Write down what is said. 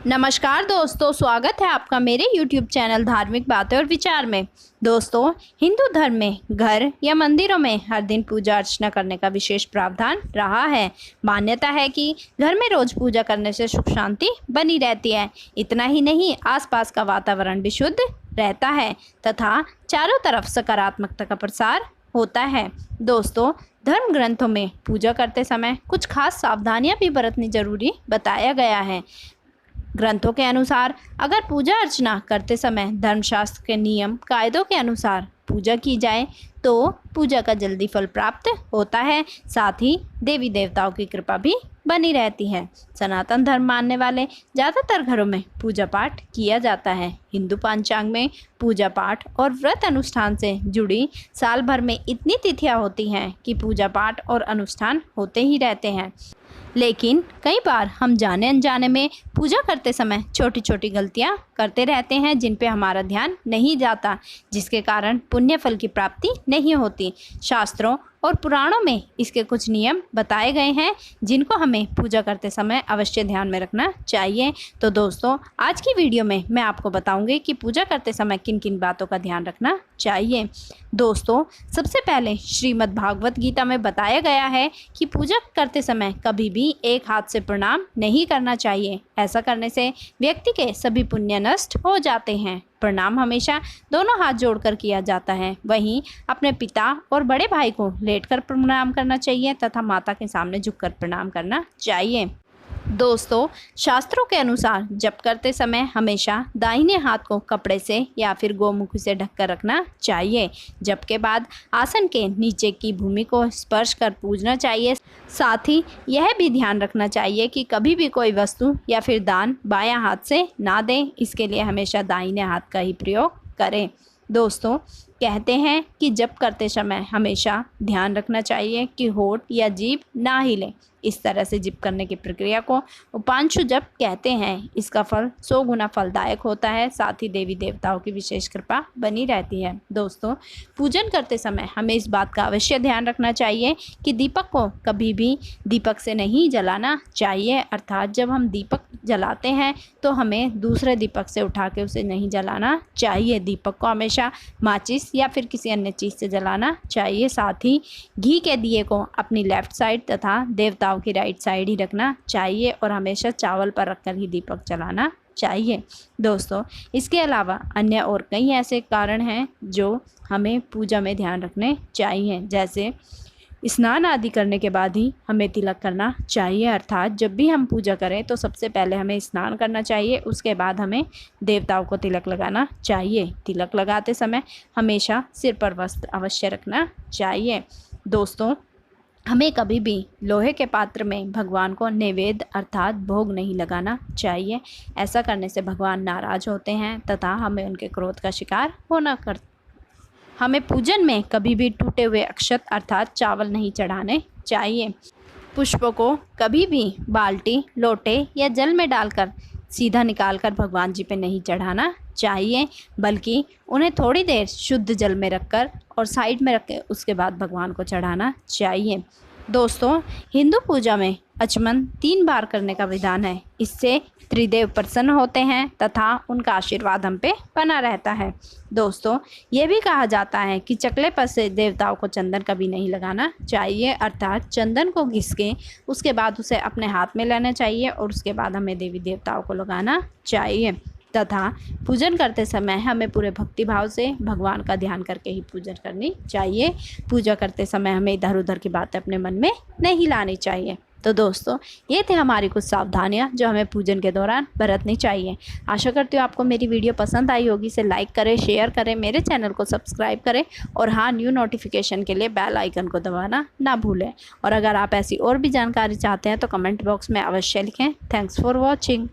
नमस्कार दोस्तों, स्वागत है आपका मेरे YouTube चैनल धार्मिक बातें और विचार में। दोस्तों, हिंदू धर्म में घर या मंदिरों में हर दिन पूजा अर्चना करने का विशेष प्रावधान रहा है। मान्यता है कि घर में रोज पूजा करने से सुख शांति बनी रहती है। इतना ही नहीं, आसपास का वातावरण भी शुद्ध रहता है तथा चारों तरफ सकारात्मकता का प्रसार होता है। दोस्तों, धर्म ग्रंथों में पूजा करते समय कुछ खास सावधानियां भी बरतनी जरूरी बताया गया है। ग्रंथों के अनुसार अगर पूजा अर्चना करते समय धर्मशास्त्र के नियम कायदों के अनुसार पूजा की जाए तो पूजा का जल्दी फल प्राप्त होता है। साथ ही देवी देवताओं की कृपा भी बनी रहती है। सनातन धर्म मानने वाले ज़्यादातर घरों में पूजा पाठ किया जाता है। हिंदू पंचांग में पूजा पाठ और व्रत अनुष्ठान से जुड़ी साल भर में इतनी तिथियां होती हैं कि पूजा पाठ और अनुष्ठान होते ही रहते हैं। लेकिन कई बार हम जाने अनजाने में पूजा करते समय छोटी छोटी गलतियां करते रहते हैं जिन पे हमारा ध्यान नहीं जाता, जिसके कारण पुण्य फल की प्राप्ति नहीं होती। शास्त्रों और पुराणों में इसके कुछ नियम बताए गए हैं जिनको हमें पूजा करते समय अवश्य ध्यान में रखना चाहिए। तो दोस्तों, आज की वीडियो में मैं आपको बताऊंगी कि पूजा करते समय किन किन बातों का ध्यान रखना चाहिए। दोस्तों, सबसे पहले श्रीमद् भागवत गीता में बताया गया है कि पूजा करते समय कभी भी एक हाथ से प्रणाम नहीं करना चाहिए। ऐसा करने से व्यक्ति के सभी पुण्य नष्ट हो जाते हैं। प्रणाम हमेशा दोनों हाथ जोड़कर किया जाता है। वहीं अपने पिता और बड़े भाई को लेटकर प्रणाम करना चाहिए तथा माता के सामने झुककर प्रणाम करना चाहिए। दोस्तों, शास्त्रों के अनुसार जप करते समय हमेशा दाहिने हाथ को कपड़े से या फिर गोमुख से ढककर रखना चाहिए। जप के बाद आसन के नीचे की भूमि को स्पर्श कर पूजना चाहिए। साथ ही यह भी ध्यान रखना चाहिए कि कभी भी कोई वस्तु या फिर दान बायां हाथ से ना दें। इसके लिए हमेशा दाहिने हाथ का ही प्रयोग करें। दोस्तों, कहते हैं कि जप करते समय हमेशा ध्यान रखना चाहिए कि होठ या जीभ ना हिले। इस तरह से जप करने की प्रक्रिया को उपांशु जप कहते हैं। इसका फल 100 गुना फलदायक होता है। साथ ही देवी देवताओं की विशेष कृपा बनी रहती है। दोस्तों, पूजन करते समय हमें इस बात का अवश्य ध्यान रखना चाहिए कि दीपक को कभी भी दीपक से नहीं जलाना चाहिए। अर्थात जब हम दीपक जलाते हैं तो हमें दूसरे दीपक से उठा के उसे नहीं जलाना चाहिए। दीपक को हमेशा माचिस या फिर किसी अन्य चीज़ से जलाना चाहिए। साथ ही घी के दिए को अपनी लेफ्ट साइड तथा देवताओं की राइट साइड ही रखना चाहिए और हमेशा चावल पर रखकर ही दीपक जलाना चाहिए। दोस्तों, इसके अलावा अन्य और कई ऐसे कारण हैं जो हमें पूजा में ध्यान रखने चाहिए। जैसे स्नान आदि करने के बाद ही हमें तिलक करना चाहिए। अर्थात जब भी हम पूजा करें तो सबसे पहले हमें स्नान करना चाहिए, उसके बाद हमें देवताओं को तिलक लगाना चाहिए। तिलक लगाते समय हमेशा सिर पर वस्त्र अवश्य रखना चाहिए। दोस्तों, हमें कभी भी लोहे के पात्र में भगवान को नैवेद्य अर्थात भोग नहीं लगाना चाहिए। ऐसा करने से भगवान नाराज होते हैं तथा हमें उनके क्रोध का शिकार होना हमें पूजन में कभी भी टूटे हुए अक्षत अर्थात चावल नहीं चढ़ाने चाहिए। पुष्पों को कभी भी बाल्टी, लोटे या जल में डालकर सीधा निकालकर भगवान जी पे नहीं चढ़ाना चाहिए, बल्कि उन्हें थोड़ी देर शुद्ध जल में रखकर और साइड में रख के उसके बाद भगवान को चढ़ाना चाहिए। दोस्तों, हिंदू पूजा में आचमन 3 बार करने का विधान है। इससे त्रिदेव प्रसन्न होते हैं तथा उनका आशीर्वाद हम पे बना रहता है। दोस्तों, ये भी कहा जाता है कि चकले पर से देवताओं को चंदन कभी नहीं लगाना चाहिए। अर्थात चंदन को घिस के उसके बाद उसे अपने हाथ में लेना चाहिए और उसके बाद हमें देवी देवताओं को लगाना चाहिए। तथा पूजन करते समय हमें पूरे भक्तिभाव से भगवान का ध्यान करके ही पूजन करनी चाहिए। पूजा करते समय हमें इधर उधर की बातें अपने मन में नहीं लानी चाहिए। तो दोस्तों, ये थे हमारी कुछ सावधानियां जो हमें पूजन के दौरान बरतनी चाहिए। आशा करती हूँ आपको मेरी वीडियो पसंद आई होगी। इसे लाइक करें, शेयर करें, मेरे चैनल को सब्सक्राइब करें और हाँ, न्यू नोटिफिकेशन के लिए बेल आइकन को दबाना ना भूलें। और अगर आप ऐसी और भी जानकारी चाहते हैं तो कमेंट बॉक्स में अवश्य लिखें। Thanks for watching.